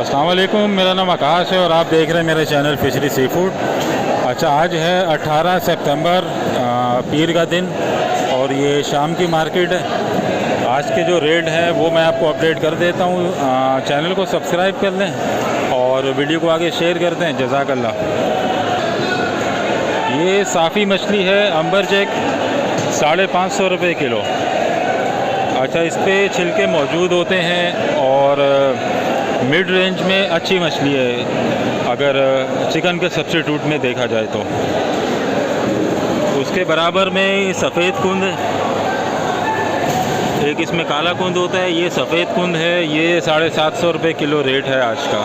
अस्सलाम वालेकुम, मेरा नाम आकाश है और आप देख रहे हैं मेरे चैनल फिशरी सी फूड। अच्छा, आज है 18 सितंबर, पीर का दिन और ये शाम की मार्केट है। आज के जो रेट है वो मैं आपको अपडेट कर देता हूँ। चैनल को सब्सक्राइब कर लें और वीडियो को आगे शेयर कर दें। जज़ाकल्लाह। ये साफ़ी मछली है अंबर जैक, 550 रुपये किलो। अच्छा, इस पर छिलके मौजूद होते हैं और मिड रेंज में अच्छी मछली है अगर चिकन के सब्स्टिट्यूट में देखा जाए तो। उसके बराबर में सफ़ेद कुंद, एक इसमें काला कुंद होता है, ये सफ़ेद कुंद है। ये 750 रुपये किलो रेट है आज का।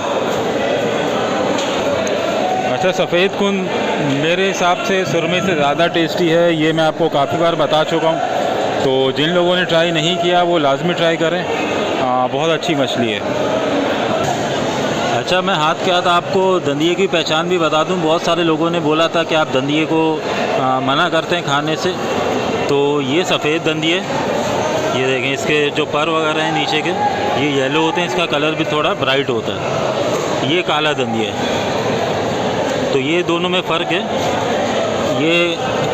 अच्छा, सफ़ेद कुंद मेरे हिसाब से सुरमे से ज़्यादा टेस्टी है। ये मैं आपको काफ़ी बार बता चुका हूँ, तो जिन लोगों ने ट्राई नहीं किया वो लाजमी ट्राई करें। बहुत अच्छी मछली है। अच्छा, मैं हाथ के हाथ आपको दंदिये की पहचान भी बता दूं। बहुत सारे लोगों ने बोला था कि आप दंदिये को मना करते हैं खाने से, तो ये सफ़ेद दंदिये, ये देखें, इसके जो पर वगैरह हैं नीचे के, ये येलो होते हैं, इसका कलर भी थोड़ा ब्राइट होता है। ये काला दंदिया है, तो ये दोनों में फ़र्क है। ये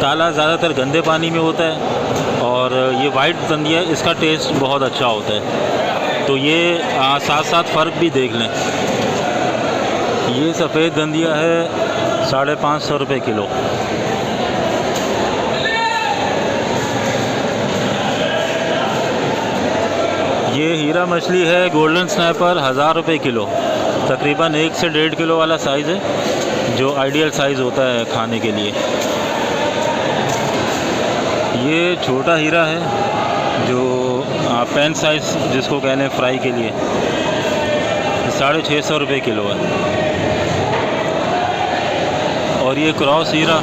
काला ज़्यादातर गंदे पानी में होता है और ये वाइट दंदिया, इसका टेस्ट बहुत अच्छा होता है। तो ये साथ साथ फ़र्क भी देख लें। ये सफ़ेद दंदिया है 550 रुपये किलो। ये हीरा मछली है गोल्डन स्नैपर, 1000 रुपये किलो। तकरीबन 1 से 1.5 किलो वाला साइज़ है, जो आइडियल साइज़ होता है खाने के लिए। ये छोटा हीरा है जो पेन साइज़ जिसको कहते हैं फ्राई के लिए, 650 रुपये किलो है। और ये क्रॉस हीरा,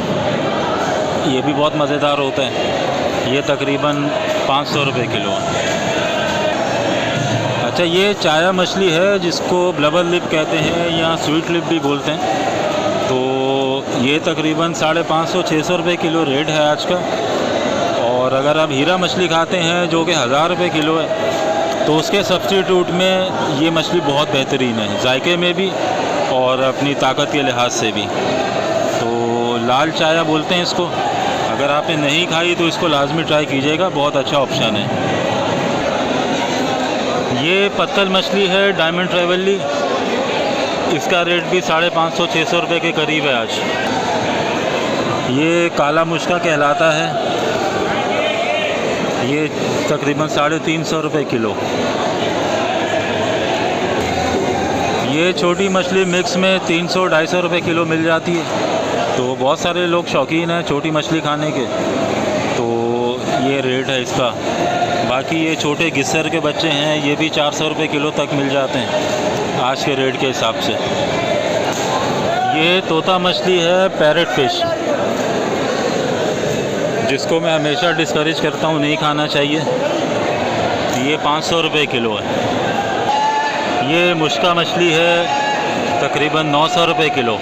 ये भी बहुत मज़ेदार होता है। ये तकरीबन 500 रुपये किलो है। अच्छा, ये चाया मछली है जिसको ब्लबर लिप कहते हैं या स्वीट लिप भी बोलते हैं। तो ये तकरीबन 550-600 रुपये किलो रेट है आज का। और अगर आप हीरा मछली खाते हैं जो कि 1000 रुपये किलो है, तो उसके सब्स्टिट्यूट में ये मछली बहुत बेहतरीन है, जायके में भी और अपनी ताकत के लिहाज से भी। तो लाल चाया बोलते हैं इसको। अगर आपने नहीं खाई तो इसको लाजमी ट्राई कीजिएगा, बहुत अच्छा ऑप्शन है। ये पत्तल मछली है डायमंड ट्रेवली, इसका रेट भी 550-600 रुपये के करीब है आज। ये काला मुश्का कहलाता है, ये तकरीबन 350 रुपये किलो। ये छोटी मछली मिक्स में 300-250 रुपये किलो मिल जाती है। तो बहुत सारे लोग शौकीन हैं छोटी मछली खाने के, तो ये रेट है इसका। बाकी ये छोटे गिस्सर के बच्चे हैं, ये भी 400 रुपये किलो तक मिल जाते हैं आज के रेट के हिसाब से। ये तोता मछली है पैरेट फिश, जिसको मैं हमेशा डिस्करेज करता हूँ, नहीं खाना चाहिए। ये 500 रुपये किलो है। ये मुश्का मछली है तकरीबन 900 रुपये किलो,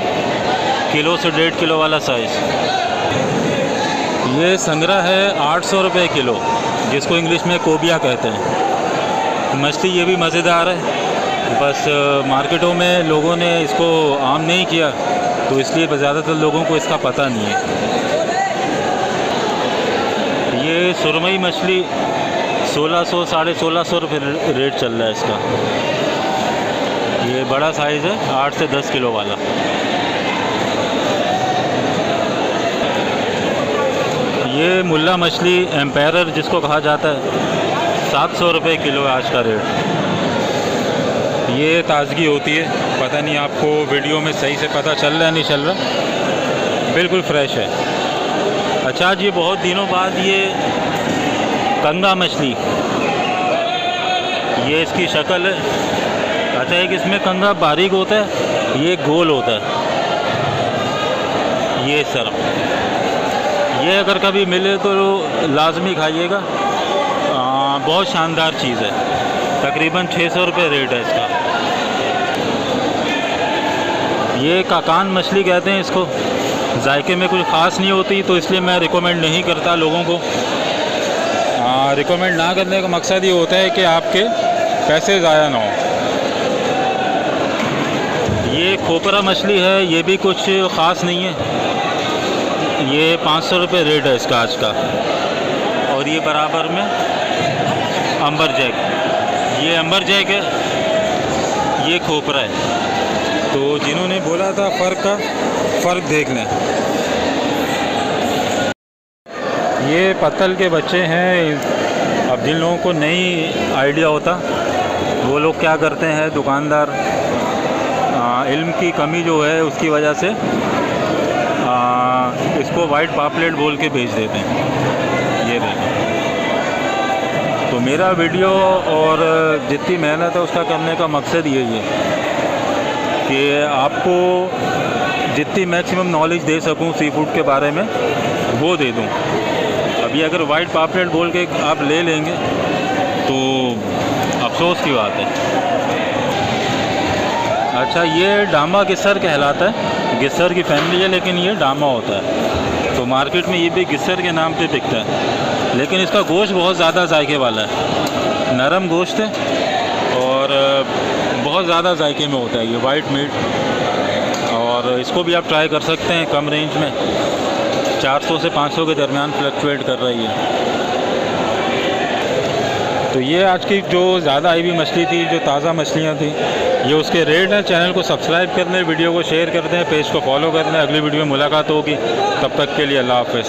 किलो से 1.5 किलो वाला साइज़। ये संगरा है 800 रुपये किलो, जिसको इंग्लिश में कोबिया कहते हैं। मछली ये भी मज़ेदार है, बस मार्केटों में लोगों ने इसको आम नहीं किया, तो इसलिए ज़्यादातर लोगों को इसका पता नहीं है। ये सुरमई मछली 1600-1650 रुपये रेट चल रहा है इसका। ये बड़ा साइज़ है, 8 से 10 किलो वाला। ये मुल्ला मछली एम्पायर जिसको कहा जाता है, 700 रुपये किलो है आज का रेट। ये ताज़गी होती है, पता नहीं आपको वीडियो में सही से पता चल रहा है नहीं चल रहा, बिल्कुल फ्रेश है। अच्छा, आज ये बहुत दिनों बाद ये कंगा मछली, ये इसकी शक्ल है। अच्छा, एक इसमें कंगा बारीक होता है, ये गोल होता है। ये सर, ये अगर कभी मिले तो लाजमी खाइएगा, बहुत शानदार चीज़ है। तकरीबन 600 रुपये रेट है इसका। ये काकान मछली कहते हैं इसको, जायके में कुछ ख़ास नहीं होती, तो इसलिए मैं रिकमेंड नहीं करता लोगों को। रिकमेंड ना करने का मकसद ये होता है कि आपके पैसे ज़ाया ना हो। खोपरा मछली है, ये भी कुछ ख़ास नहीं है। ये 500 रुपये रेट है इसका आज का। और ये बराबर में अंबर जैक, ये अंबर जैक है, ये खोपरा है। तो जिन्होंने बोला था फ़र्क देख लें। ये पत्तल के बच्चे हैं। अब जिन लोगों को नहीं आइडिया होता वो लोग क्या करते हैं, दुकानदार इल्म की कमी जो है उसकी वजह से इसको वाइट पापलेट बोल के बेच देते हैं। ये देखें। तो मेरा वीडियो और जितनी मेहनत है उसका करने का मकसद यही है कि आपको जितनी मैक्सिमम नॉलेज दे सकूं सी फूड के बारे में वो दे दूं। अभी अगर वाइट पापलेट बोल के आप ले लेंगे तो अफसोस की बात है। अच्छा, ये डामा गिस्सर कहलाता है। गिस्सर की फैमिली है लेकिन ये डामा होता है। तो मार्केट में ये भी गिस्सर के नाम पे बिकता है, लेकिन इसका गोश्त बहुत ज़्यादा जायके वाला है। नरम गोश्त है और बहुत ज़्यादा जायके में होता है ये वाइट मीट। और इसको भी आप ट्राई कर सकते हैं। कम रेंज में 400 से 500 के दरमियान फ्लक्चुएट कर रही है। तो ये आज की जो ज़्यादा आई हुई मछली थी, जो ताज़ा मछलियाँ थी, ये उसके रेट हैं। चैनल को सब्सक्राइब कर लें, वीडियो को शेयर कर दें, पेज को फॉलो कर लें। अगली वीडियो में मुलाकात होगी, तब तक के लिए अल्लाह हाफ़िज़।